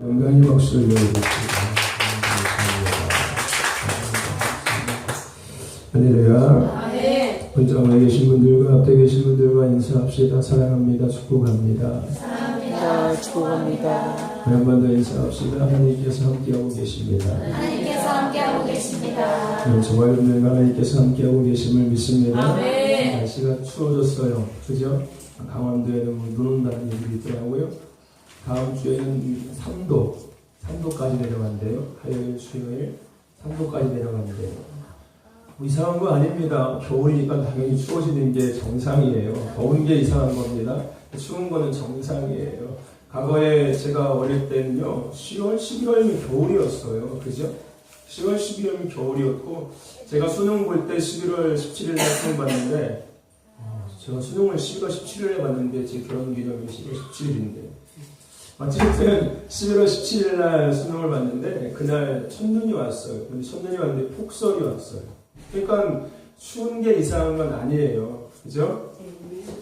영광의 박수를 열어주시고 할렐루야. 본장에 계신 분들과 앞에 계신 분들과 인사합시다. 사랑합니다. 축복합니다. 사랑합니다. 축복합니다. 한 번 더 인사합시다. 하나님께서 함께하고 계십니다. 하나님께서 함께하고 계십니다. 저와 여러분들과 하나님께서 함께하고 계심을 믿습니다. 아멘. 날씨가 추워졌어요. 그죠? 강원도에는 눈 온다는 얘기가 있더라고요. 다음 주에는 3도까지 내려간대요. 화요일, 수요일 3도까지 내려간대요. 이상한 거 아닙니다. 겨울이니까 당연히 추워지는 게 정상이에요. 더운 게 이상한 겁니다. 추운 거는 정상이에요. 과거에 제가 어릴 때는요, 10월, 11월이면 겨울이었어요. 그죠? 10월, 11월이면 겨울이었고, 제가 수능 볼 때 11월 17일 날 수능 봤는데, 제가 수능을 11월 17일에 봤는데, 제 결혼 기념일이 11월 17일인데, 어쨌든 11월 17일 날 수능을 봤는데, 그날 첫눈이 왔어요. 근데 첫눈이 왔는데 폭설이 왔어요. 그러니까 추운 게 이상한 건 아니에요. 그죠?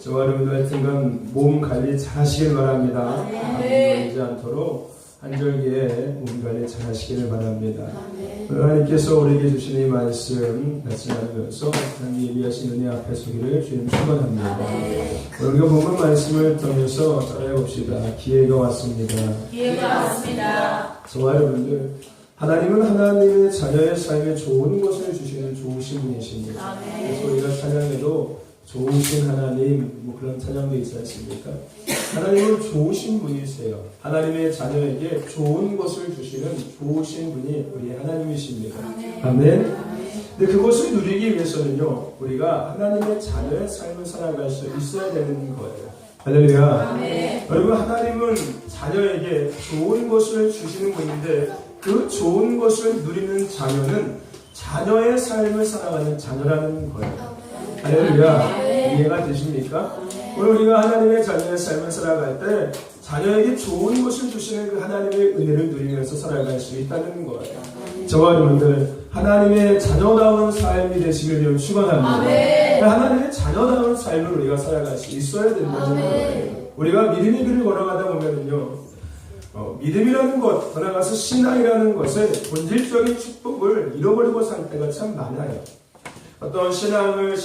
저와 여러분들 하여튼간 몸 관리 잘 하시길 바랍니다. 아프지 않도록 한절기에 몸 관리 잘 하시기를 바랍니다. 하나님께서 우리에게 주신 이 말씀 같이 나누면서 하나님 예비하신 은혜 앞에 서기를 주님 축원합니다. 우리가 본문 말씀을 통해서 따라해봅시다. 기회가 왔습니다. 기회가 왔습니다. 저와 여러분들, 하나님은 하나님의 자녀의 삶에 좋은 것을 주시는 좋으신 분이십니다. 그래서 우리가 찬양해도 좋으신 하나님, 그런 찬양도 있지 않습니까? 하나님은 좋으신 분이세요. 하나님의 자녀에게 좋은 것을 주시는 좋으신 분이 우리 하나님이십니다. 아멘. 근데 그것을 누리기 위해서는요, 우리가 하나님의 자녀의 삶을 살아갈 수 있어야 되는 거예요. 할렐루야. 여러분, 하나님은 자녀에게 좋은 것을 주시는 분인데, 그 좋은 것을 누리는 자녀는 자녀의 삶을 살아가는 자녀라는 거예요. 할렐루야. 이해가 되십니까? 오늘 우리가 하나님의 자녀의 삶을 살아갈 때 자녀에게 좋은 것을 주시는 그 하나님의 은혜를 누리면서 살아갈 수 있다는 거예요. 저와 여러분들, 하나님의 자녀다운 삶이 되시길 축원합니다. 하나님의 자녀다운 삶을 우리가 살아갈 수 있어야 된다는 거예요. 우리가 믿음의 길을 걸어가다 보면은요, 믿음이라는 것, 나아가서 신앙이라는 것의 본질적인 축복을 잃어버리고 살 때가 참 많아요. 어떤 신앙의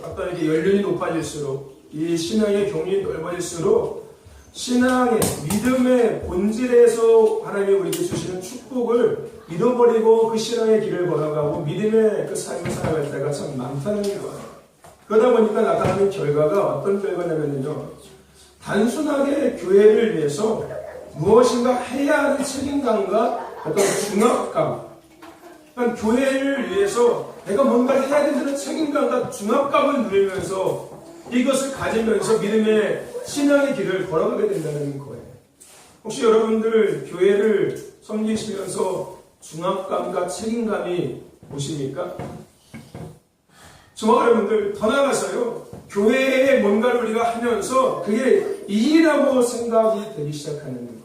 어떤 이렇게 연륜이 높아질수록, 이 신앙의 경륜이 넓어질수록, 신앙의, 믿음의 본질에서 하나님이 우리에게 주시는 축복을 잃어버리고 그 신앙의 길을 걸어가고 믿음의 그 삶을 살아갈 때가 참 많다는 거예요. 그러다 보니까 나타나는 결과가 어떤 결과냐면요, 단순하게 교회를 위해서 무엇인가 해야 하는 책임감과 어떤 중압감, 그러니까 교회를 위해서 내가 뭔가 해야 된다는 책임감과 중압감을 누리면서 이것을 가지면서 믿음의 신앙의 길을 걸어가게 된다는 거예요. 혹시 여러분들 교회를 섬기시면서 중압감과 책임감이 오십니까? 저와 여러분들, 더 나아가서요, 교회에 뭔가를 우리가 하면서 그게 일이라고 생각이 되기 시작하는 거예요.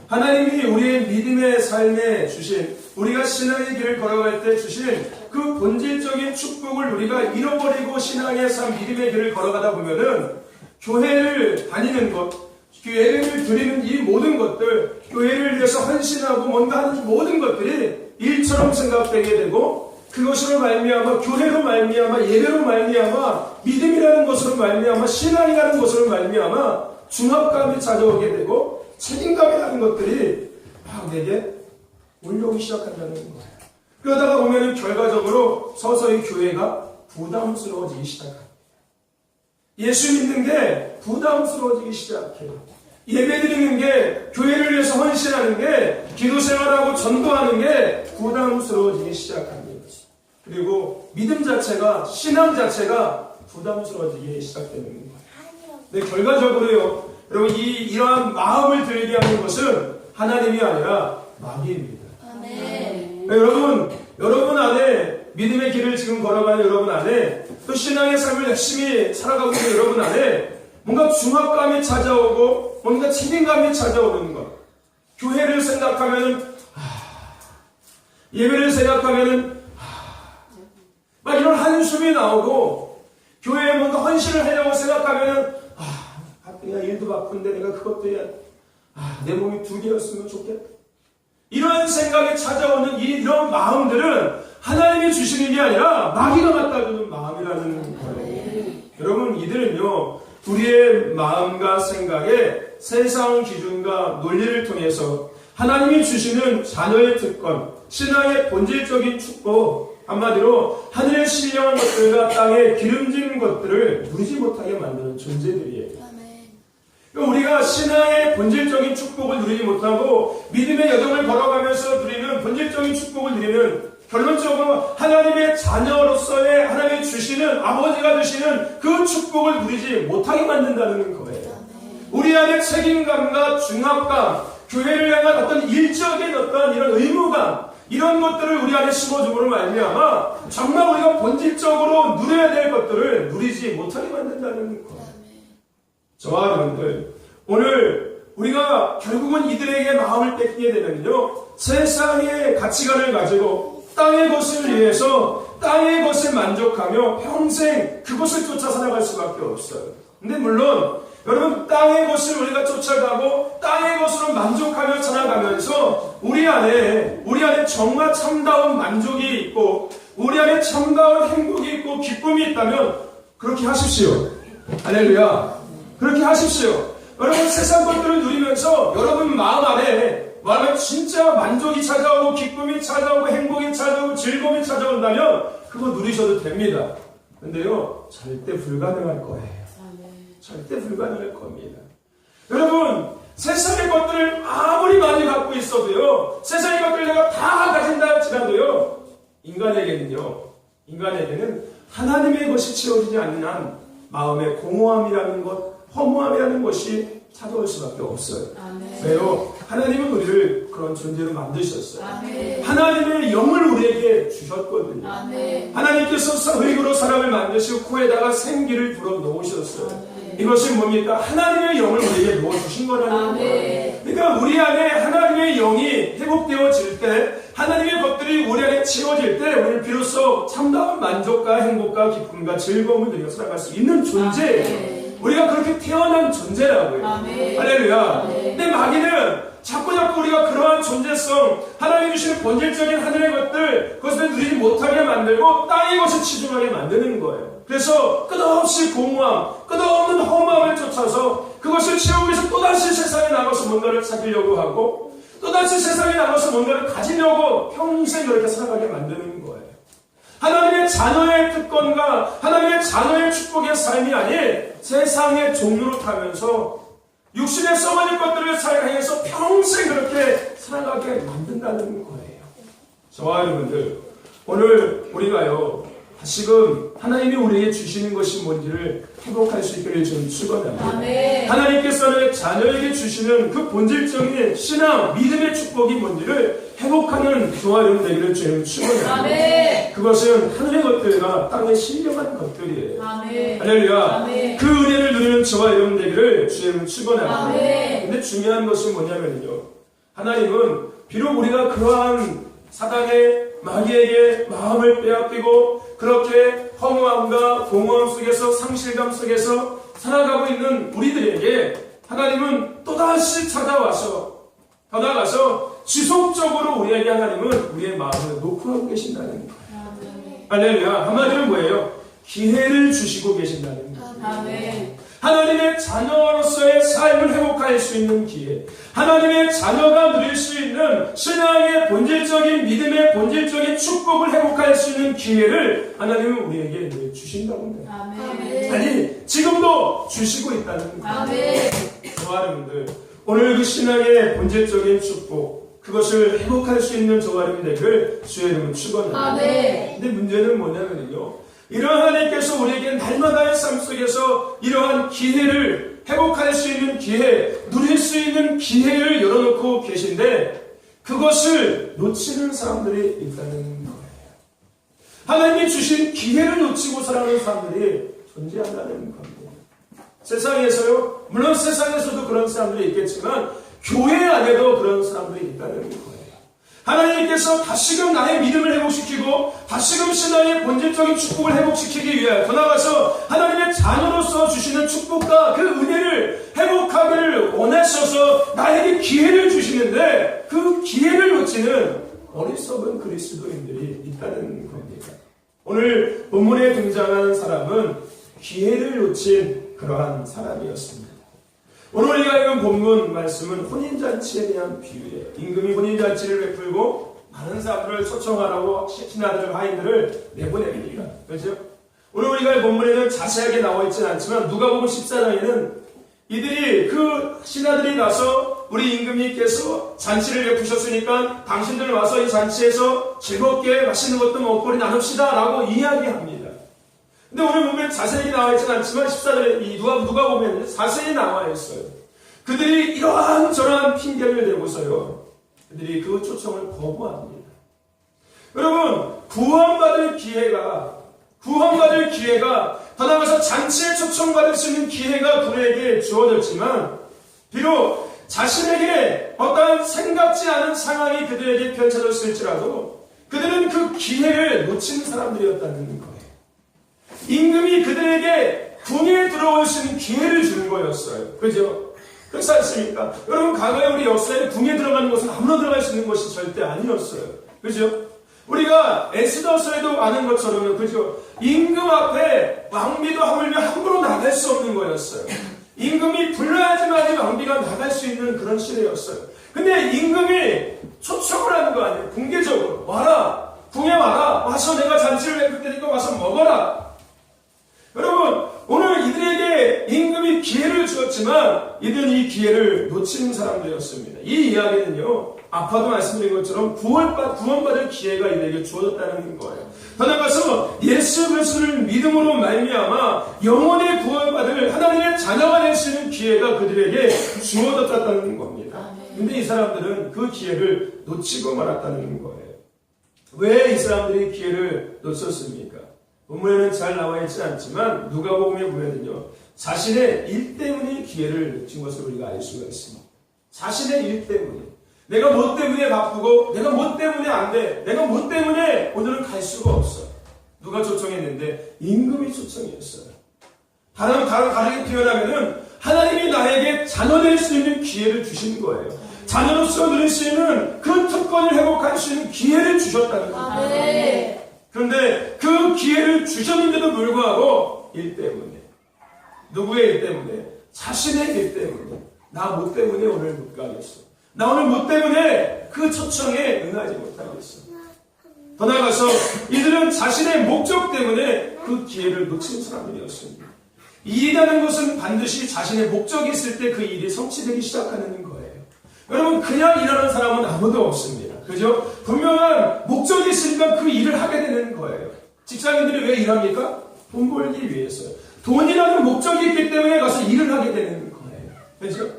하나님이 우리의 믿음의 삶에 주신, 우리가 신앙의 길을 걸어갈 때 주신 그 본질적인 축복을 우리가 잃어버리고 신앙의 삶, 믿음의 길을 걸어가다 보면은 교회를 다니는 것, 교회를 드리는 이 모든 것들, 교회를 위해서 헌신하고 뭔가 하는 모든 것들이 일처럼 생각되게 되고, 그것으로 말미암아, 교회로 말미암아, 예배로 말미암아, 믿음이라는 것으로 말미암아, 신앙이라는 것으로 말미암아 중압감이 찾아오게 되고 책임감이라는 것들이 막 내게 올라오기 시작한다는 거예요. 그러다가 보면 결과적으로 서서히 교회가 부담스러워지기 시작합니다. 예수 믿는 게 부담스러워지기 시작해요. 예배드리는 게, 교회를 위해서 헌신하는 게, 기도생활하고 전도하는 게 부담스러워지기 시작합니다. 그리고 믿음 자체가, 신앙 자체가 부담스러워지기 시작되는 거예요. 근데 결과적으로요, 여러분, 이러한 마음을 들게 하는 것은 하나님이 아니라 마귀입니다. 여러분 안에, 믿음의 길을 지금 걸어가는 여러분 안에, 또 신앙의 삶을 열심히 살아가고 있는 여러분 안에 뭔가 중압감이 찾아오고 뭔가 책임감이 찾아오는 것. 교회를 생각하면은 예배를 생각하면은 막 이런 한숨이 나오고, 교회에 뭔가 헌신을 하려고 생각하면은 그냥 일도 바쁜데 내가 그것도 해야 내 몸이 2개였으면 좋겠다. 이런 생각이 찾아오는 이런 마음들은 하나님이 주시는 게 아니라 마귀가 갖다 주는 마음이라는 거예요. 여러분, 이들은요, 우리의 마음과 생각에 세상 기준과 논리를 통해서 하나님이 주시는 자녀의 특권, 신앙의 본질적인 축복, 한마디로 하늘의 신령한 것들과 땅의 기름진 것들을 누리지 못하게 만드는 존재들이에요. 우리가 신앙의 본질적인 축복을 누리지 못하고 믿음의 여정을 걸어가면서 누리는 본질적인 축복을 누리는, 결론적으로 하나님의 자녀로서의 하나님이 주시는, 아버지가 주시는 그 축복을 누리지 못하게 만든다는 거예요. 우리 안에 책임감과 중압감, 교회를 향한 어떤 일적인 어떤 이런 의무감, 이런 것들을 우리 안에 심어줌으로 말미암아 정말 우리가 본질적으로 누려야 될 것들을 누리지 못하게 만든다는 거예요. 저와 여러분들, 오늘 우리가 결국은 이들에게 마음을 뺏기게 되면요, 세상의 가치관을 가지고 땅의 것을 위해서 땅의 것을 만족하며 평생 그것을 쫓아 살아갈 수밖에 없어요. 근데 물론 여러분, 땅의 것을 우리가 쫓아가고 땅의 것으로 만족하며 살아가면서 우리 안에 정말 참다운 만족이 있고 우리 안에 참다운 행복이 있고 기쁨이 있다면 그렇게 하십시오. 할렐루야. 그렇게 하십시오. 여러분, 세상 것들을 누리면서 여러분 마음 안에 말하면 진짜 만족이 찾아오고 기쁨이 찾아오고 행복이 찾아오고 즐거움이 찾아온다면 그거 누리셔도 됩니다. 근데요, 절대 불가능할 거예요. 절대 불가능할 겁니다. 여러분, 세상의 것들을 아무리 많이 갖고 있어도요, 세상의 것들을 내가 다 가진다 할지라도요, 인간에게는 하나님의 것이 채워지지 않는 한 마음의 공허함이라는 것, 허무함이라는 것이 찾아올 수밖에 없어요. 왜요? 하나님은 우리를 그런 존재로 만드셨어요. 하나님의 영을 우리에게 주셨거든요. 하나님께서 흙으로 사람을 만드시고 코에다가 생기를 불어 넣으셨어요. 이것이 뭡니까? 하나님의 영을 우리에게 넣어주신 거라는 거예요. 그러니까 우리 안에 하나님의 영이 회복되어질 때, 하나님의 것들이 우리 안에 채워질 때 우리는 비로소 참다운 만족과 행복과 기쁨과 즐거움을 누리며 살아갈 수 있는 존재예요. 우리가 그렇게 태어난 존재라고요. 할렐루야. 근데 마귀는 자꾸 우리가 그러한 존재성, 하나님이 주시는 본질적인 하늘의 것들, 그것을 누리지 못하게 만들고 땅의 것을 치중하게 만드는 거예요. 그래서 끝없이 공허함, 끝없는 허무함을 쫓아서 그것을 채우기 위해서 또다시 세상에 나가서 뭔가를 찾으려고 하고 또다시 세상에 나가서 뭔가를 가지려고 평생 그렇게 살아가게 만드는 거예요. 하나님의 자녀의 특권과 하나님의 자녀의 축복의 삶이 아닌 세상의 종로로 타면서 육신의 썩어질 것들을 사용해서 평생 그렇게 살아가게 만든다는 거예요. 저와 여러분들, 오늘 우리가요, 다시금 하나님이 우리에게 주시는 것이 뭔지를 회복할 수 있기를 좀 축원합니다. 하나님께서는 자녀에게 주시는 그 본질적인 신앙, 믿음의 축복이 뭔지를 회복하는 저와 여러분 되기를 주님 축원합니다. 그것은 하늘의 것들과 땅의 신령한 것들이에요. 할렐루야. 그 은혜를 누리는 저와 여러분 되기를 주님 축원합니다. 근데 중요한 것은 뭐냐면요, 하나님은 비록 우리가 그러한 사단의 마귀에게 마음을 빼앗기고 그렇게 허무함과 공허함 속에서 상실감 속에서 살아가고 있는 우리들에게 하나님은 또다시 찾아와서 더 나아가서 지속적으로 우리에게 하나님은 우리의 마음을 녹화하고 계신다는 거예요. 할렐루야. 한마디로 뭐예요? 기회를 주시고 계신다는 거예요. 하나님의 자녀로서의 삶을 회복할 수 있는 기회, 하나님의 자녀가 누릴 수 있는 신앙의 본질적인 믿음의 본질적인 축복을 회복할 수 있는 기회를 하나님은 우리에게 주신다고 합니다. 아니, 지금도 주시고 있다는 거예요. 저와 여러분들, 오늘 그 신앙의 본질적인 축복, 그것을 회복할 수 있는 저와 여러분들을 주의 이름으로 축원합니다. 근데 문제는 뭐냐면요, 이러한 하나님께서 우리에게 날마다의 삶 속에서 이러한 기회를 회복할 수 있는 기회, 누릴 수 있는 기회를 열어놓고 계신데 그것을 놓치는 사람들이 있다는 거예요. 하나님이 주신 기회를 놓치고 살아가는 사람들이 존재한다는 겁니다. 세상에서요, 물론 세상에서도 그런 사람들이 있겠지만 교회 안에도 그런 사람들이 있다는 거예요. 하나님께서 다시금 나의 믿음을 회복시키고 다시금 신앙의 본질적인 축복을 회복시키기 위해 더 나아가서 하나님의 자녀로서 주시는 축복과 그 은혜를 회복하기를 원하셔서 나에게 기회를 주시는데 그 기회를 놓치는 어리석은 그리스도인들이 있다는 겁니다. 오늘 본문에 등장한 사람은 기회를 놓친 그러한 사람이었습니다. 오늘 우리가 읽은 본문 말씀은 혼인잔치에 대한 비유예요. 임금이 혼인잔치를 베풀고 많은 사람들을 초청하라고 신하들, 하인들을 내보냅니다. 그렇죠? 오늘 우리가 본문에는 자세하게 나와 있지는 않지만 누가복음 14장에는 이들이 그 신하들이 가서 우리 임금님께서 잔치를 베푸셨으니까 당신들 와서 이 잔치에서 즐겁게 맛있는 것도 먹거리 나눕시다 라고 이야기합니다. 근데 오늘 보면 자세히 나와 있지는 않지만 14절에 누가 보면 자세히 나와 있어요. 그들이 이러한 저러한 핑계를 대고서요. 그들이 그 초청을 거부합니다. 여러분, 구원받을 기회가 더 나아가서 잔치에 초청받을 수 있는 기회가 그들에게 주어졌지만 비록 자신에게 어떠한 생각지 않은 상황이 그들에게 펼쳐졌을지라도 그들은 그 기회를 놓친 사람들이었다는 거예요. 임금이 그들에게 궁에 들어올 수 있는 기회를 준 거였어요. 그죠? 그렇지 않습니까? 여러분, 과거에 우리 역사에 궁에 들어가는 것은 아무나 들어갈 수 있는 것이 절대 아니었어요. 그죠? 우리가 에스더서에도 아는 것처럼, 그죠? 임금 앞에 왕비도 하물며 함부로 나갈 수 없는 거였어요. 임금이 불러야지만 왕비가 나갈 수 있는 그런 시대였어요. 근데 임금이 초청을 하는 거 아니에요. 공개적으로. 와라! 궁에 와라! 와서 내가 잔치를 베풀 테니까 와서 먹어라! 여러분, 오늘 이들에게 임금이 기회를 주었지만 이들은 이 기회를 놓치는 사람들이었습니다. 이 이야기는요, 아까도 말씀드린 것처럼 구원받을 기회가 이들에게 주어졌다는 거예요. 더 나아가서 예수 그리스도를 믿음으로 말미암아 영원히 구원받을 하나님의 자녀가 될 수 있는 기회가 그들에게 주어졌다는 겁니다. 근데 이 사람들은 그 기회를 놓치고 말았다는 거예요. 왜 이 사람들이 기회를 놓쳤습니까? 본문에는 잘 나와 있지 않지만 누가복음에 보면은요, 자신의 일 때문에 기회를 놓친 것을 우리가 알 수가 있습니다. 자신의 일 때문에. 내가 뭐 때문에 바쁘고, 내가 뭐 때문에 안 돼, 내가 뭐 때문에 오늘은 갈 수가 없어. 누가 초청했는데? 임금이 초청했어요. 다르게 표현하면은 하나님이 나에게 자녀 될 수 있는 기회를 주신 거예요. 자녀로서 누릴 수 있는 그 특권을 회복할 수 있는 기회를 주셨다는 거예요. 그런데 그 기회를 주셨는데도 불구하고 일 때문에, 누구의 일 때문에? 자신의 일 때문에, 나 뭐 때문에 오늘 못 가겠어, 나 오늘 뭐 때문에 그 초청에 응하지 못하겠어. 더 나아가서 이들은 자신의 목적 때문에 그 기회를 놓친 사람들이었습니다. 일이라는 것은 반드시 자신의 목적이 있을 때 그 일이 성취되기 시작하는 거예요. 여러분, 그냥 일하는 사람은 아무도 없습니다. 그죠? 분명한 목적이 있으니까 그 일을 하게 되는 거예요. 직장인들이 왜 일합니까? 돈 벌기 위해서요. 돈이라는 목적이 있기 때문에 가서 일을 하게 되는 거예요. 그죠?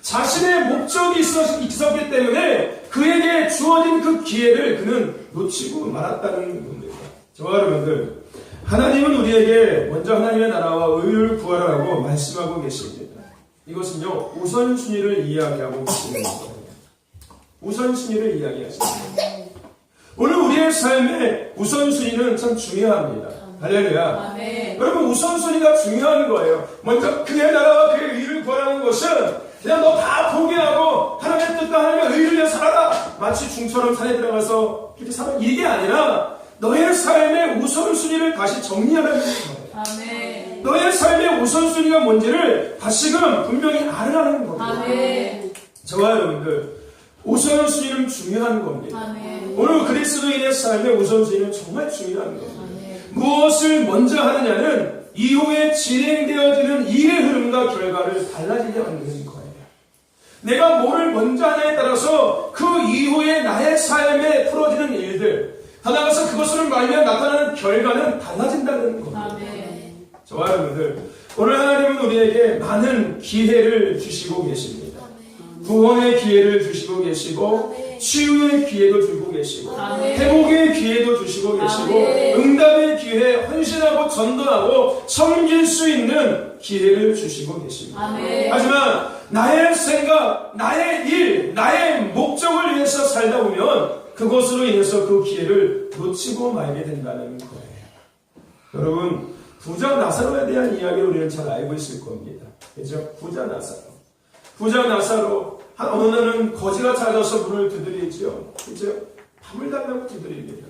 자신의 목적이 있었기 때문에 그에게 주어진 그 기회를 그는 놓치고 말았다는 겁니다. 저와 여러분들, 하나님은 우리에게 먼저 하나님의 나라와 의를 구하라고 말씀하고 계십니다. 이것은요, 우선순위를 이야기하고 계시는 거예요. 우선순위를 이야기하십니다. 오늘 우리의 삶의 우선순위는 참 중요합니다. 할렐루야. 여러분, 우선순위가 중요한 거예요. 먼저 그의 나라와 그의 의를 구하라는 것은 그냥 너 다 포기하고 하나님의 뜻과 하나님의 의를 위해 살아라, 마치 중처럼 산에 들어가서 이렇게 살아, 이게 아니라 너의 삶의 우선순위를 다시 정리하라는 거예요. 너의 삶의 우선순위가 뭔지를 다시금 분명히 알아라는 겁니다. 저와 여러분들, 우선순위는 중요한 겁니다. 오늘 그리스도인의 삶의 우선순위는 정말 중요한 겁니다. 무엇을 먼저 하느냐는 이후에 진행되어지는 일의 흐름과 결과를 달라지게 만드는 거예요. 내가 뭐를 먼저 하냐에 따라서 그 이후에 나의 삶에 풀어지는 일들, 더 나아가서 그것을 말미암아 나타나는 결과는 달라진다는 겁니다. 저와 여러분들, 오늘 하나님은 우리에게 많은 기회를 주시고 계십니다. 구원의 기회를 주시고 계시고, 치유의 기회도 주고 계시고, 회복의 기회도 주시고 계시고, 응답의 기회, 헌신하고 전도하고 섬길 수 있는 기회를 주시고 계십니다. 하지만 나의 생각, 나의 일, 나의 목적을 위해서 살다 보면 그것으로 인해서 그 기회를 놓치고 말게 된다는 거예요. 여러분, 부자 나사로에 대한 이야기를 우리는 잘 알고 있을 겁니다. 그죠? 부자 나사로. 부자 나사로, 어느 날은 거지가 찾아서 문을 두드리죠. 그죠? 밥을 달라고 두드립니다.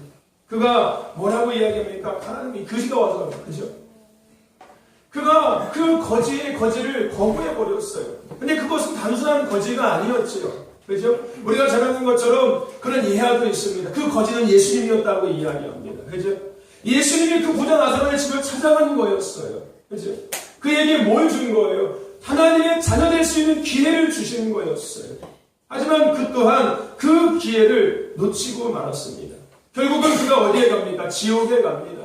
그가 뭐라고 이야기합니까? 하나님이 거지가 와서, 그죠? 그가 그 거지를 거부해버렸어요. 근데 그것은 단순한 거지가 아니었죠. 그죠? 우리가 잘 아는 것처럼 그런 이해도 있습니다. 그 거지는 예수님이었다고 이야기합니다. 그죠? 예수님이 그 부자 나사로의 집을 찾아간 거였어요. 그죠? 그에게 뭘 준 거예요? 하나님의 자녀 될 수 있는 기회를 주시는 거였어요. 하지만 그 또한 그 기회를 놓치고 말았습니다. 결국은 그가 어디에 갑니까? 지옥에 갑니다.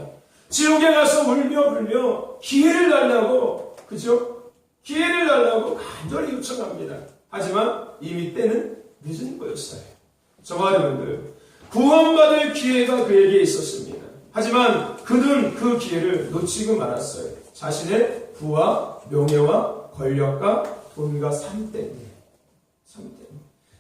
지옥에 가서 울며 불며 기회를 달라고, 그죠? 기회를 달라고 간절히 요청합니다. 하지만 이미 때는 늦은 거였어요. 저와 여러분들, 구원받을 기회가 그에게 있었습니다. 하지만 그는 그 기회를 놓치고 말았어요. 자신의 부와 명예와 권력과 돈과 삶 때문에.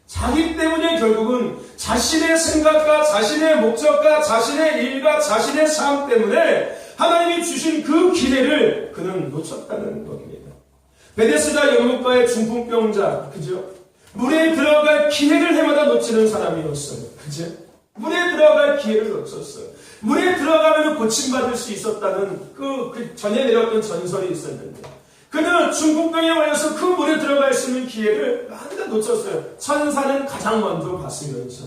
자기 때문에 결국은 자신의 생각과 자신의 목적과 자신의 일과 자신의 삶 때문에 하나님이 주신 그 기회를 그는 놓쳤다는 겁니다. 베데스다 연못가의 중풍병자, 그죠? 물에 들어갈 기회를 해마다 놓치는 사람이었어요. 그죠? 물에 들어갈 기회를 놓쳤어요. 물에 들어가면 고침받을 수 있었다는 그 전에 내렸던 전설이 있었는데, 그는 중풍병에 걸려서 그 물에 들어갈 수 있는 기회를 완전 놓쳤어요. 천사는 가장 먼저 봤으면서.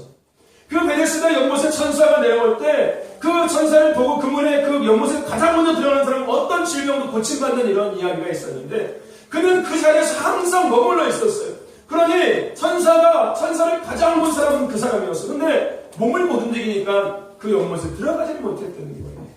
그 베데스다 연못에 천사가 내려올 때 그 천사를 보고 그 물에 그 연못에 가장 먼저 들어가는 사람은 어떤 질병도 고침받는 이런 이야기가 있었는데, 그는 그 자리에서 항상 머물러 있었어요. 그러니 천사를 가장 본 사람은 그 사람이었어요. 근데 몸을 못 움직이니까 그 연못에 들어가지 못했다는 거예요.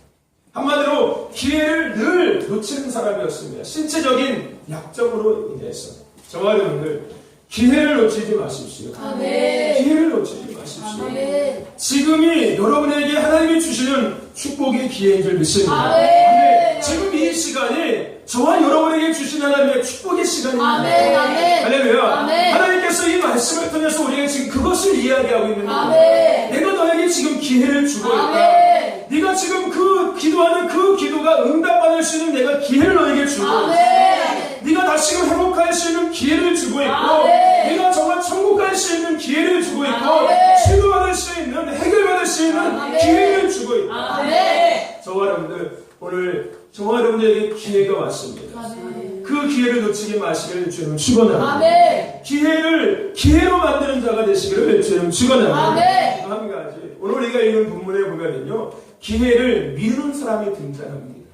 한마디로 기회를 늘 놓치는 사람이었습니다. 신체적인 약점으로 인해서. 저와 여러분들, 기회를 놓치지 마십시오. 아멘. 기회를 놓치지 마십시오. 아멘. 지금이 여러분에게 하나님이 주시는 축복의 기회인 줄 믿습니다. 아멘. 지금 이 시간이 저와 여러분에게 주신 하나님의 축복의 시간입니다. 아멘. 아멘. 할렐루야. 아멘. 하나님께서 이 말씀을 통해서 우리에게 지금 그것을 이야기하고 있는 거예요. 아멘. 내가 너에게 지금 기회를 주고 있다. 아멘. 네가 지금 그 기도하는 그 기도가 응답받을 수 있는 내가 기회를 너에게 주고 있다. 아멘. 네가 다시금 회복할 수 있는 기회를 주고 있고, 아멘. 네가 정말 천국 갈 수 있는 기회를 주고 있고, 아멘. 치료받을 수 있는, 해결받을 수 있는 아멘. 기회를 주고 있다. 아멘. 저와 여러분들, 오늘 저와 여러분들에게 기회가 왔습니다. 아멘. 그 기회를 놓치지 마시기를 주님 축원합니다. 아멘. 기회를 기회로 만드는 자가 되시기를 주님 축원합니다. 아멘. 한 가지, 오늘 우리가 읽은 본문에 보면은요, 기회를 미루는 사람이 등장합니다.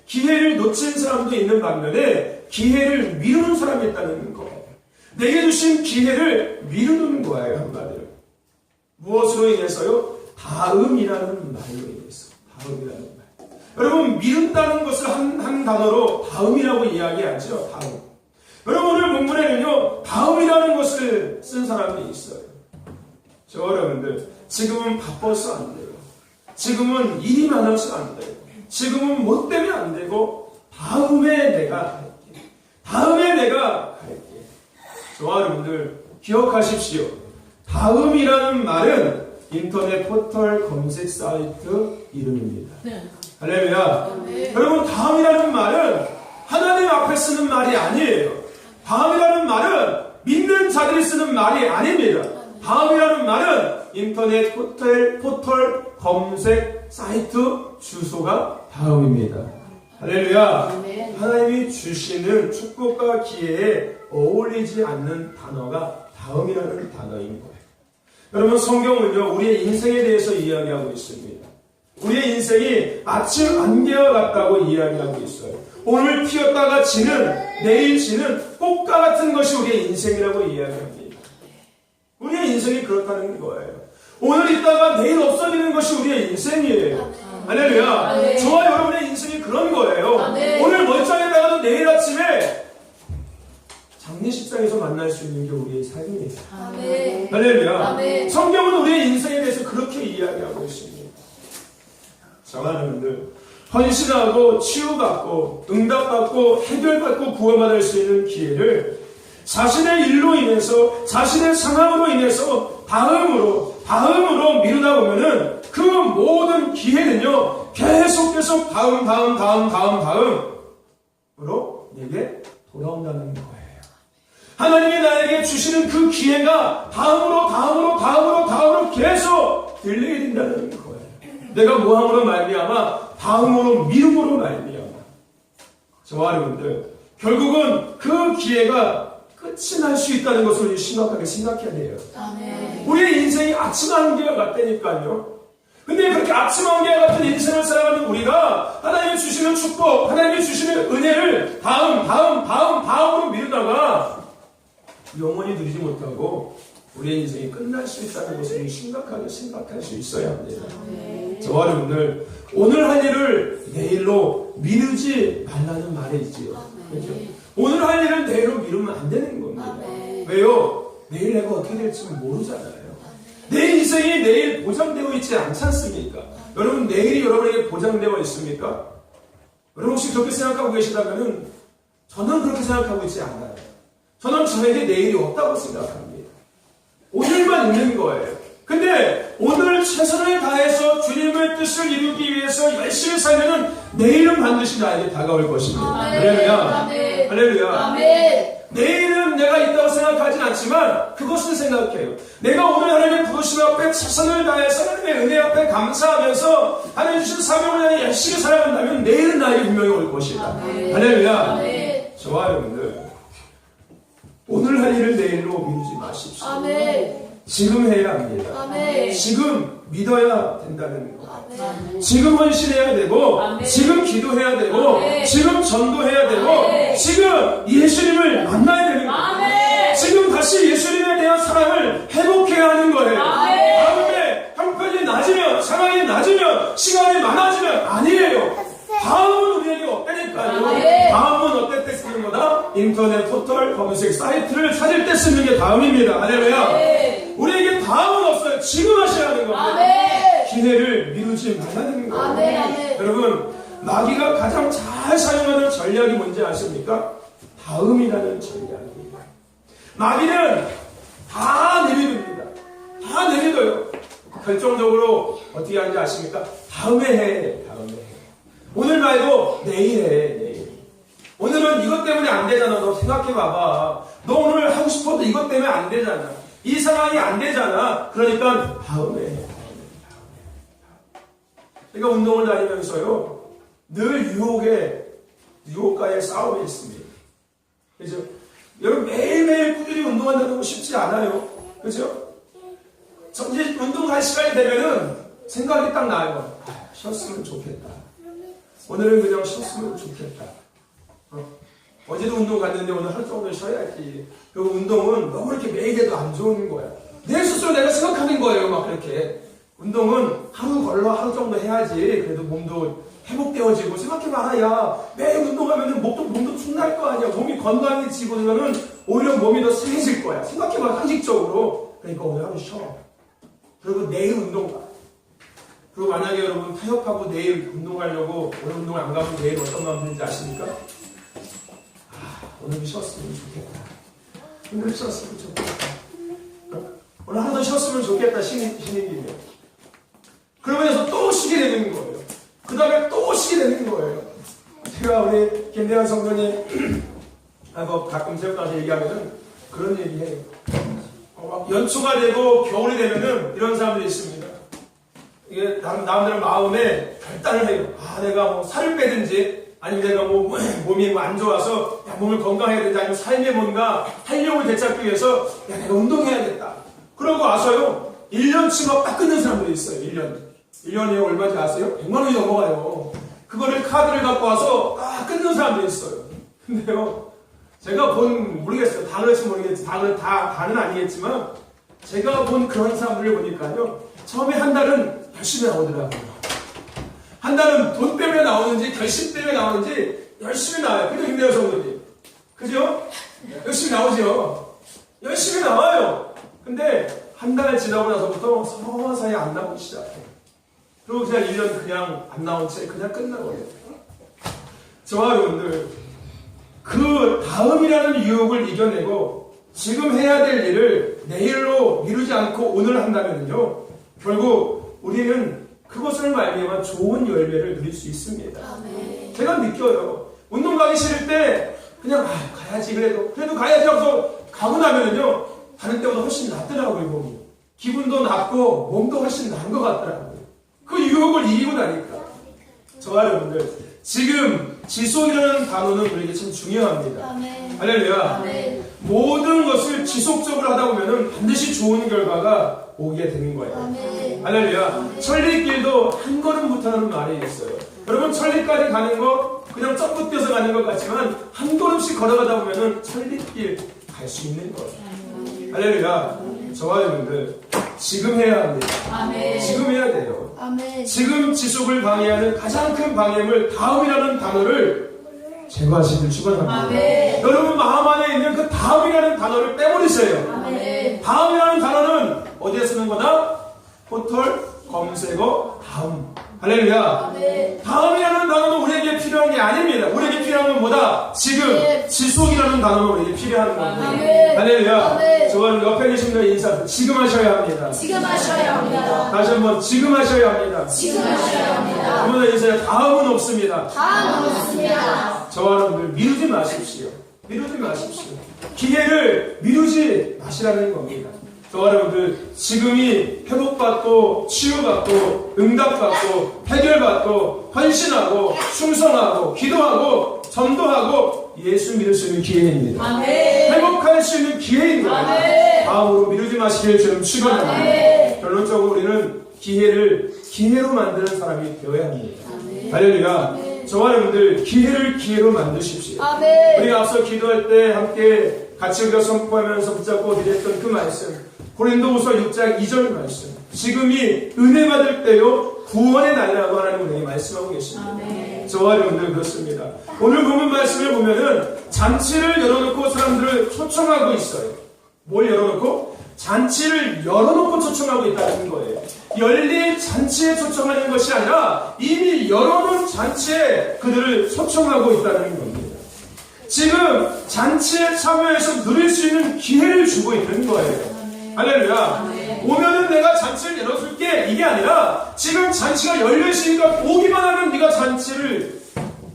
기회를 놓친 사람도 있는 반면에 기회를 미루는 사람이 있다는 거예요. 내게 주신 기회를 미루는 거예요, 한마디로. 무엇으로 인해서요? 다음이라는 말로 인해서. 다음이라는 말. 여러분, 미룬다는 것을 한 단어로 다음이라고 이야기하죠. 다음. 여러분, 오늘 본문에는요, 다음이라는 것을 쓴 사람이 있어요. 저 여러분들, 지금은 바빠서 안 돼요. 지금은 일이 많아서 안 돼요. 지금은 뭐 때문에 안 되고, 다음에 내가 할게. 다음에 내가 할게. 저와 여러분들, 기억하십시오. 다음이라는 말은 인터넷 포털 검색 사이트 이름입니다. 할렐루야. 여러분, 다음이라는 말은 하나님 앞에 쓰는 말이 아니에요. 다음이라는 말은 믿는 자들이 쓰는 말이 아닙니다. 다음이라는 말은 인터넷 포털 검색 사이트 주소가 다음입니다. 할렐루야. 하나님이 주시는 축복과 기회에 어울리지 않는 단어가 다음이라는 단어인 거예요. 여러분, 성경은요, 우리의 인생에 대해서 이야기하고 있습니다. 우리의 인생이 아침 안개와 같다고 이야기하고 있어요. 오늘 피었다가 지는, 내일 지는 꽃과 같은 것이 우리의 인생이라고 이야기합니다. 우리의 인생이 그렇다는 거예요. 오늘 있다가 내일 없어지는 것이 우리의 인생이에요. 할렐루야. 저와 여러분의 인생이 그런 거예요. 아멘. 오늘 멀쩡했다가도 내일 아침에 장례식장에서 만날 수 있는 게 우리의 삶이에요. 아멘. 할렐루야. 아멘. 성경은 우리의 인생에 대해서 그렇게 이야기하고 있습니다. 사랑하는 헌신하고 치유받고 응답받고 해결받고 구원받을 수 있는 기회를 자신의 일로 인해서 자신의 상황으로 인해서 다음으로 다음으로 미루다 보면은 그 모든 기회는요, 계속 다음으로 내게 돌아온다는 거예요. 하나님이 나에게 주시는 그 기회가 다음으로 계속 들리게 된다는 거예요. 내가 뭐함으로 말미암아? 다음으로 미움으로 말미암아. 저와 여러분들, 결국은 그 기회가 끝이 날 수 있다는 것을 심각하게 생각해야 돼요. 아멘. 우리의 인생이 아침 한개와 같다니까요. 근데 그렇게 아침 한개와 같은 인생을 살아가는 우리가 하나님이 주시는 축복, 하나님이 주시는 은혜를 다음으로 미루다가 영원히 누리지 못하고 우리의 인생이 끝날 수 있다는 것을 심각하게 생각할 수 있어야 합니다. 저와 여러분들, 오늘 할 일을 내일로 미루지 말라는 말이 있지요. 그렇죠? 오늘 할 일을 내일로 미루면 안 되는 겁니다. 왜요? 내일 내가 어떻게 될지 모르잖아요. 내 인생이 내일 보장되어 있지 않지 않습니까? 여러분, 내일이 여러분에게 보장되어 있습니까? 여러분 혹시 그렇게 생각하고 계시다면 저는 그렇게 생각하고 있지 않아요. 저는 저에게 내일이 없다고 생각합니다. 오늘만 있는 거예요. 근데 오늘 최선을 다해서 주님의 뜻을 이루기 위해서 열심히 살면은 내일은 반드시 나에게 다가올 것입니다. 할렐루야. 할렐루야. 내일은 내가 있다고 생각하진 않지만 그것은 생각해요. 내가 오늘 하나님의 부르심 앞에 최선을 다해서 하나님의 은혜 앞에 감사하면서 하나님 주신 사명을 향해 열심히 살아간다면 내일은 나에게 분명히 올 것이다. 할렐루야. 저와 여러분들, 오늘 할 일을 내일로 미루지 마십시오. 지금 해야 합니다. 지금 믿어야 된다는 거. 지금 헌신해야 되고, 지금 기도해야 되고, 지금 전도해야 되고, 지금 예수님을 만나야 되는 거예요. 지금 다시 예수님에 대한 사랑을 회복해야 하는 거예요. 다음에 형편이 낮으면, 상황이 낮으면, 시간이 많아지면 아니에요. 다음은 우리에게 없다니까요. 다음은 어떨 때 쓰는 거다? 인터넷 포털 검색 사이트를 찾을 때 쓰는 게 다음입니다. 할렐루야. 우리에게 다음은 없어요. 지금 하셔야 하는 겁니다. 기회를 미루지 말라는 거예요. 여러분, 마귀가 가장 잘 사용하는 전략이 뭔지 아십니까? 다음이라는 전략입니다. 마귀는 다 내비둡니다. 다 내비둬요. 결정적으로 어떻게 하는지 아십니까? 다음에 해. 오늘 말고 내일 해. 내일. 오늘은 이것 때문에 안 되잖아. 너 생각해봐봐. 너 오늘 하고 싶어도 이것 때문에 안 되잖아. 이 상황이 안 되잖아. 그러니까 다음에 해. 제가 운동을 다니면서요, 늘 유혹과의 싸움이 있습니다. 그죠? 여러분, 매일매일 꾸준히 운동한다는 거 쉽지 않아요. 그죠? 이제 운동 갈 시간이 되면은 생각이 딱 나요. 쉬었으면 좋겠다. 오늘은 그냥 쉬었으면 좋겠다. 어제도 운동 갔는데 오늘 하루 정도 쉬어야지. 그리고 운동은 너무 이렇게 매일 해도 안 좋은 거야. 내 스스로 내가 생각하는 거예요. 막 그렇게. 운동은 하루 정도 해야지. 그래도 몸도 회복되어지고. 생각해봐라. 야, 매일 운동하면 몸도 툭날 거 아니야. 몸이 건강해지고 그러면 오히려 몸이 더 세해질 거야. 생각해봐. 상식적으로. 그러니까 오늘 하루 쉬어. 그리고 내일 운동 가. 그리고 만약에 여러분 타협하고 내일 운동하려고 오늘 운동을 안 가면 내일 어떤 마음 드는지 아십니까? 오늘 쉬었으면 좋겠다. 오늘 쉬었으면 좋겠다. 오늘 하루 더 쉬었으면 좋겠다. 신입이면. 그러면서 또 쉬게 되는 거예요. 그 다음에 또 쉬게 되는 거예요. 제가 우리 김대환 성도님 가끔 새우가서 얘기하면은 그런 얘기해요. 연초가 되고 겨울이 되면은 이런 사람들이 있습니다. 이게 나름대로 마음에 결단을 해요. 내가 뭐 살을 빼든지, 아니면 내가 몸이 안 좋아서 몸을 건강해야 되든지, 아니면 삶에 뭔가 활력을 되찾기 위해서 내가 운동해야겠다. 그러고 와서요, 1년치 막 딱 끊는 사람들이 있어요. 1년이 얼마인지 아세요? 100만 원이 넘어가요. 그거를 카드를 갖고 와서 딱 끊는 사람들이 있어요. 근데요, 제가 모르겠어요. 다 그럴지 모르겠지. 다는 아니겠지만, 제가 본 그런 사람들을 보니까요, 처음에 한 달은 열심히 나오더라고요. 한 달은 돈 때문에 나오는지 결심 때문에 나오는지 열심히 나와요. 그죠, 김대현 성도님? 그죠? 열심히 나오죠. 열심히 나와요. 근데 한 달 지나고 나서부터 서서히 안 나오기 시작해요. 그리고 그냥 1년 그냥 안 나온 채 그냥 끝나버려요. 저와 여러분들, 그 다음이라는 유혹을 이겨내고 지금 해야 될 일을 내일로 미루지 않고 오늘 한다면요, 결국 우리는 그것을 말미암아 좋은 열매를 누릴 수 있습니다. 아멘. 제가 느껴요. 운동 가기 싫을 때 그냥 가야지 그래도 가야지 하고서 가고 나면은요, 다른 때보다 훨씬 낫더라고요. 몸이. 기분도 낫고 몸도 훨씬 나은 것 같더라고요. 그 유혹을 이기고 나니까. 저와 여러분들, 지금 지속이라는 단어는 우리에게 참 중요합니다. 아멘. 할렐루야. 아멘. 모든 것을 지속적으로 하다 보면은 반드시 좋은 결과가 오게 되는 거예요. 아멘. 할렐루야. 천리길도 한 걸음부터는 말이 있어요. 여러분, 천리까지 가는 거 그냥 점프 뛰어서 가는 것 같지만 한 걸음씩 걸어가다 보면은 천리길 갈 수 있는 거예요. 할렐루야. 저와 여러분들, 지금 해야 합니다. 아멘. 지금 해야 돼요. 아멘. 지금 지속을 방해하는 가장 큰 방해물 다음이라는 단어를 제거하시길 축원합니다. 아멘. 여러분 마음 안에 있는 그 다음이라는 단어를 빼버리세요. 아멘. 다음이라는 단어는 어디에 쓰는 거다? 포털, 검색어, 다음. 할렐루야. 아멘. 다음이라는 단어는 우리에게 필요한 게 아닙니다. 우리에게 필요한 건 뭐다? 지금, 네. 지속이라는 단어는 우리에게 필요한 겁니다. 아멘. 할렐루야. 아멘. 저와 옆에 계신 분의 인사, 지금 하셔야 합니다. 지금 하셔야 합니다. 다시 한번, 지금 하셔야 합니다. 지금 하셔야 합니다. 아무나 인사에 다음은 없습니다. 다 넘었습니다. 저와 여러분들 미루지 마십시오. 미루지 마십시오. 기회를 미루지 마시라는 겁니다. 저와 여러분들, 지금이 회복받고 치유받고 응답받고 해결받고 헌신하고 충성하고 기도하고 전도하고 예수 믿을 수 있는 기회입니다. 아멘. 회복할 수 있는 기회입니다. 아멘. 다음으로 미루지 마시길 저는 축원합니다. 아멘. 결론적으로 우리는 기회를 기회로 만드는 사람이 되어야 합니다. 아멘. 할렐루야. 저와 여러분들, 기회를 기회로 만드십시오. 아멘. 우리가 앞서 기도할 때 함께 같이 우리가 선포하면서 붙잡고 드렸던 그 말씀, 고린도후서 6장 2절 말씀, 지금이 은혜 받을 때요 구원의 날이라고 하나님 우리에게 말씀하고 계십니다. 아멘. 저와 여러분들 그렇습니다. 오늘 본문 말씀을 보면은 잔치를 열어놓고 사람들을 초청하고 있어요. 뭘 열어놓고? 잔치를 열어놓고 초청하고 있다는 거예요. 열린 잔치에 초청하는 것이 아니라 이미 열어놓은 잔치에 그들을 초청하고 있다는 겁니다. 지금 잔치에 참여해서 누릴 수 있는 기회를 주고 있는 거예요. 할렐루야. 오면은 내가 잔치를 열어줄게, 이게 아니라 지금 잔치가 열려있으니까 오기만 하면 네가 잔치를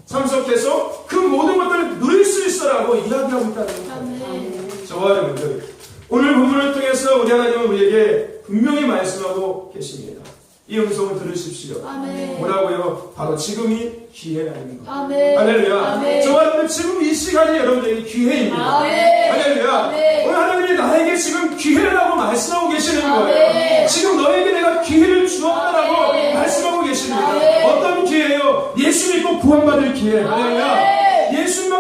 참석해서 그 모든 것들을 누릴 수 있어라고 이야기하고 있다는 거예요. 저와 여러분들, 오늘 본문을 통해서 우리 하나님은 우리에게 분명히 말씀하고 계십니다. 이 음성을 들으십시오. 아멘. 뭐라고요? 바로 지금이 기회라는 거. 아멘. 할렐루야. 아멘. 저와 여러분, 지금 이 시간이 여러분들에게 기회입니다. 아멘. 할렐루야. 아멘. 오늘 하나님이 나에게 지금 기회라고 말씀하고 계시는 거예요. 아멘. 지금 너에게 내가 기회를 주었다라고 아멘. 말씀하고 계십니다. 아멘. 어떤 기회예요? 예수 믿고 구원받을 기회. 할렐루야. 예수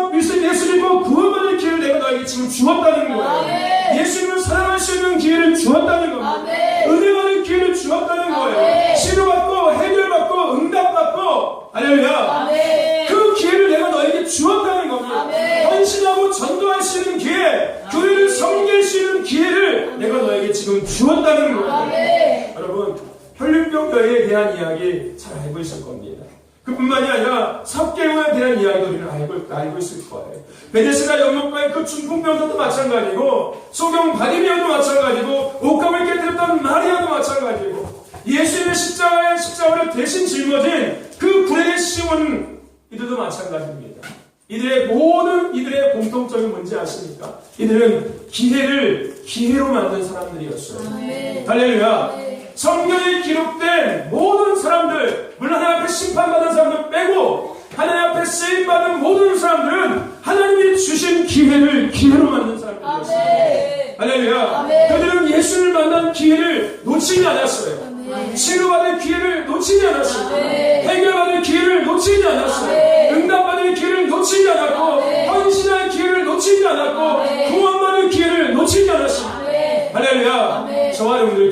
믿고 구원받을 기회를 내가 너에게 지금 주었다는 거예요. 아멘. 예수님을 사랑할 수 있는 기회를 주었다는 겁니다. 아멘. 은혜 받을 기회를 주었다는 거예요. 아멘. 치료받고 해결받고 응답받고 할렐루야. 아멘. 그 기회를 내가 너에게 주었다는 겁니다. 아멘. 헌신하고 전도할 수 있는 기회, 교회를 섬길 수 있는 기회를 내가 너에게 지금 주었다는 거예요. 아멘. 여러분, 혈류병 여인에 대한 이야기 잘 알고 있을 겁니다. 그뿐만이 아니라 삭개오에 대한 이야기도 우리는 알고 있을 거예요. 베데스다 연못가의 그 중풍병자도 마찬가지고, 소경 바디메어도 마찬가지고, 옷감을 깨뜨렸던 마리아도 마찬가지고, 예수님의 십자가를 대신 짊어진 그 불행의 시온 이들도 마찬가지입니다. 이들의 공통점이 뭔지 아십니까? 이들은 기회로 만든 사람들이었어요. 아멘. 할렐루야. 아멘. 성경에 기록된 모든 사람들, 물론 하나님 앞에 심판받은 사람들 빼고 하나님 앞에 쓰임받은 모든 사람들은 하나님이 주신 기회로 만든 사람들이었어요. 아멘. 할렐루야. 아멘. 그들은 예수를 만난 기회를 놓치지 않았어요. 아멘. 치료받을 기회를 놓치지 않았어요. 아멘. 해결받을 기회를 놓치지 않았어요. 아멘. 응답받을 기회를 놓치지 않았고, 아멘. 헌신할 기회를 놓치지 않았고, 아멘. 구원받을 기회를 놓치지 않았어요. 아멘. 할렐루야. 아멘. 저와 여러분들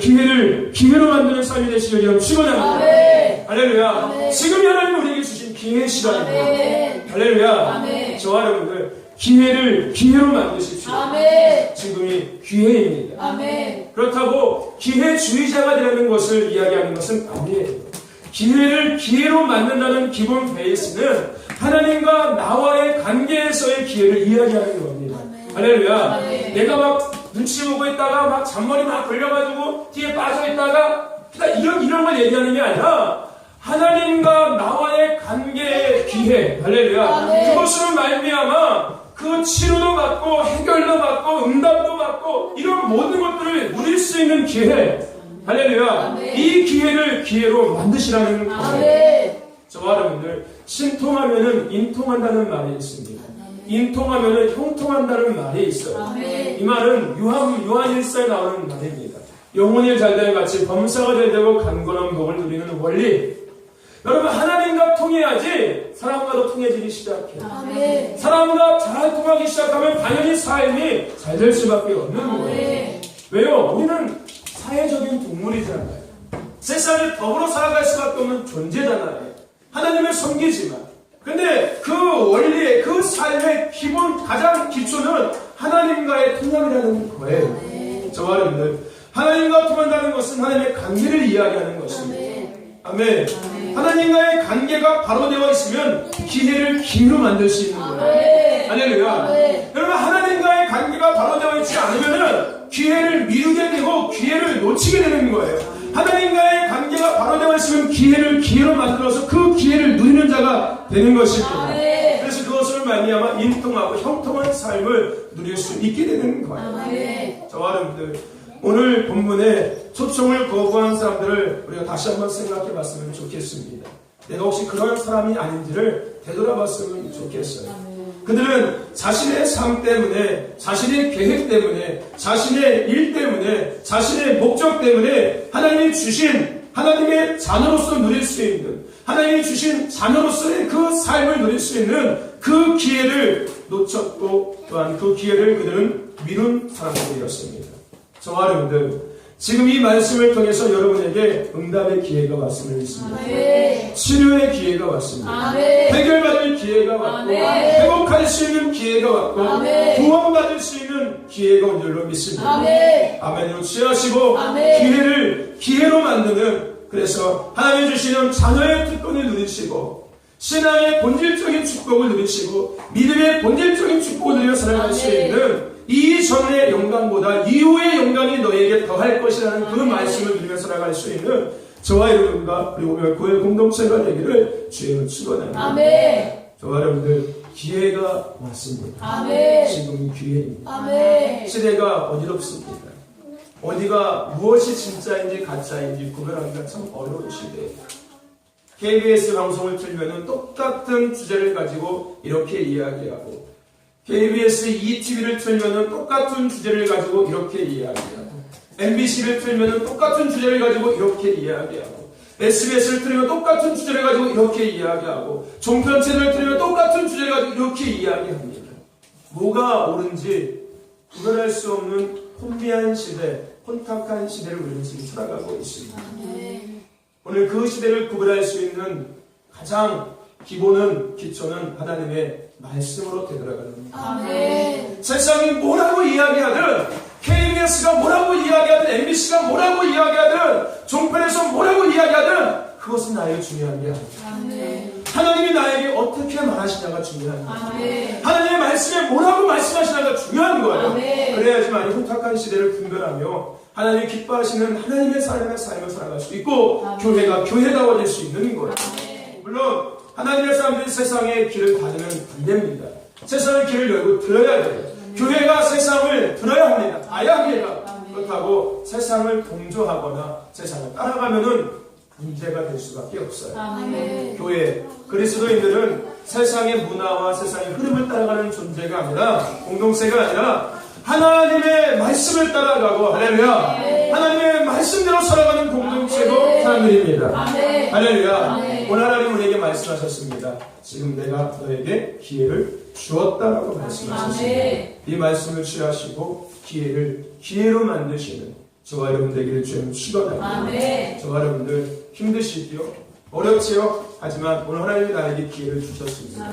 기회로 만드는 삶이 되시길 여러분 축원합니다. 아멘. 할렐루야. 아멘. 지금이 하나님 우리에게 주신 기회의 시간입니다. 아멘. 할렐루야. 아멘. 저와 여러분들 기회로 만드십시오. 아멘. 지금이 기회입니다. 아멘. 그렇다고 기회주의자가 되는 것을 이야기하는 것은 아니에요. 기회를 기회로 만든다는 기본 베이스는 하나님과 나와의 관계에서의 기회를 이야기하는 겁니다. 아멘. 할렐루야. 아멘. 내가 막 눈치 보고 있다가 막 잔머리 막 걸려가지고 뒤에 빠져 있다가 이런 걸 얘기하는 게 아니라 하나님과 나와의 관계의 기회, 할렐루야. 아멘. 그것으로 말미암아 그 치료도 받고 해결도 받고 응답도 받고 이런 모든 것들을 누릴 수 있는 기회, 할렐루야. 아멘. 이 기회를 기회로 만드시라는 거예요. 아멘. 저와 여러분들, 신통하면은 인통한다는 말이 있습니다. 인통하면은 형통한다는 말이 있어요. 아멘. 이 말은 요한일서에 나오는 말입니다. 영혼이 잘됨 같이 범사가 잘되고 강건한 복을 누리는 원리. 여러분, 하나님과 통해야지 사람과도 통해지기 시작해요. 아멘. 사람과 잘 통하기 시작하면 당연히 삶이 잘 될 수밖에 없는 거예요. 아멘. 왜요? 우리는 사회적인 동물이잖아요. 세상에 더불어 살아갈 수밖에 없는 존재잖아요. 하나님을 섬기지만. 근데 그 원리의, 그 삶의 기본, 가장 기초는 하나님과의 통합이라는 거예요. 저와 여러분들, 하나님과 통한다는 것은 하나님의 관계를 이야기하는 것입니다. 아멘. 하나님과의 관계가 바로 되어 있으면 기회를 기회로 만들 수 있는 거예요. 할렐루야. 여러분, 하나님과의 관계가 바로 되어 있지 않으면 기회를 미루게 되고 기회를 놓치게 되는 거예요. 하나님과의 관계가 바로 되어 있으면 기회를 기회로 만들어서 그 기회를 누리는 자가 되는 것입니다. 그래서 그것을 말미암아 인통하고 형통한 삶을 누릴 수 있게 되는 거예요. 저와 여러분들, 오늘 본문에 초청을 거부한 사람들을 우리가 다시 한번 생각해 봤으면 좋겠습니다. 내가 혹시 그런 사람이 아닌지를 되돌아봤으면 좋겠어요. 그들은 자신의 삶 때문에, 자신의 계획 때문에, 자신의 일 때문에, 자신의 목적 때문에 하나님이 주신, 하나님의 자녀로서 누릴 수 있는, 하나님이 주신 자녀로서의 그 삶을 누릴 수 있는 그 기회를 놓쳤고, 또한 그 기회를 그들은 미룬 사람들이었습니다. 저와 여러분들, 지금 이 말씀을 통해서 여러분에게 응답의 기회가 왔음을 믿습니다. 치료의 기회가 왔습니다. 해결받을 기회가 왔고, 회복할 수 있는 기회가 왔고, 구원받을 수 있는 기회가 온 줄로 믿습니다. 아멘으로 취하시고 기회를 기회로 만드는, 그래서 하나님 주시는 자녀의 특권을 누리시고 신앙의 본질적인 축복을 누리시고 믿음의 본질적인 축복을 누려 살아갈 수 있는 이전의 영광보다 이후의 영광이 너에게 더할 것이라는 그 말씀을 누리며 살아갈 수 있는 저와 여러분과 그리고 교회 공동체가 되기를 주님을 축원합니다. 저와 여러분들, 기회가 왔습니다. 지금 기회입니다. 시대가 어지럽습니다. 어디가 무엇이 진짜인지 가짜인지 구별하기가 참 어려운 시대예요. KBS 방송을 틀면은 똑같은 주제를 가지고 이렇게 이야기하고, KBS ETV를 틀면은 똑같은 주제를 가지고 이렇게 이야기하고, MBC를 틀면은 똑같은 주제를 가지고 이렇게 이야기하고, SBS를 틀면 똑같은 주제를 가지고 이렇게 이야기하고, 종편 채널을 틀면 똑같은 주제를 가지고 이렇게 이야기합니다. 뭐가 옳은지 구별할 수 없는 혼미한 시대, 혼탁한 시대를 우리는 지금 살아가고 있습니다. 오늘 그 시대를 구별할 수 있는 가장 기본은, 기초는 하나님의 말씀으로 되돌아가는 겁니다. 세상이 뭐라고 이야기하든, KBS가 뭐라고 이야기하든, MBC가 뭐라고 이야기하든, 종편에서 뭐라고 이야기하든 그것은 나에게 중요한 게 아닙니다. 하나님이 나에게 어떻게 말하시냐가 중요한 거예요. 하나님의 말씀에 뭐라고 말씀하시냐가 중요한 거예요. 그래야지만 이 혼탁한 시대를 분별하며 하나님이 기뻐하시는 하나님의 삶을 살아갈 수 있고, 교회가 교회다워질 수 있는 거예요. 물론 하나님의 사람들이 세상의 길을 닫으면 안 됩니다. 세상의 길을 열고 들어야 돼요. 교회가 세상을 들어야 합니다. 봐야 합니다. 그렇다고 세상을 동조하거나 세상을 따라가면은 문제가 될 수밖에 없어요. 교회, 그리스도인들은 세상의 문화와 세상의 흐름을 따라가는 존재가 아니라, 공동체가 아니라 하나님의 말씀을 따라가고, 할렐루야, 하나님의 말씀대로 살아가는 공동체도 사람들입니다. 할렐루야. 오늘 하나님 우리에게 말씀하셨습니다. 지금 내가 너에게 기회를 주었다라고 말씀하셨습니다. 이 말씀을 취하시고 기회를 기회로 만드시는 저와 여러분 되기를 주님 축원합니다. 저와 여러분들 힘드시지요? 어렵지요? 하지만 오늘 하나님이 나에게 기회를 주셨습니다.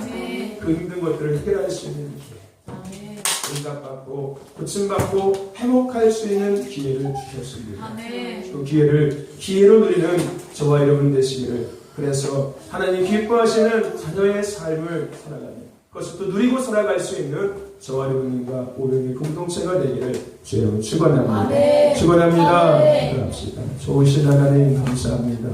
그 힘든 것들을 해결할 수 있는 기회, 응답받고 고침받고 회복할 수 있는 기회를 주셨습니다. 그 기회를 기회로 누리는 저와 여러분 되시기를, 그래서 하나님 기뻐하시는 자녀의 삶을 살아가는, 그것을 또 누리고 살아갈 수 있는 저와 여러분과 우리의 공동체가 되기를 주의 이름으로 축원합니다. 아멘. 축원합니다. 아멘. 기도합시다. 좋으신 하나님 감사합니다.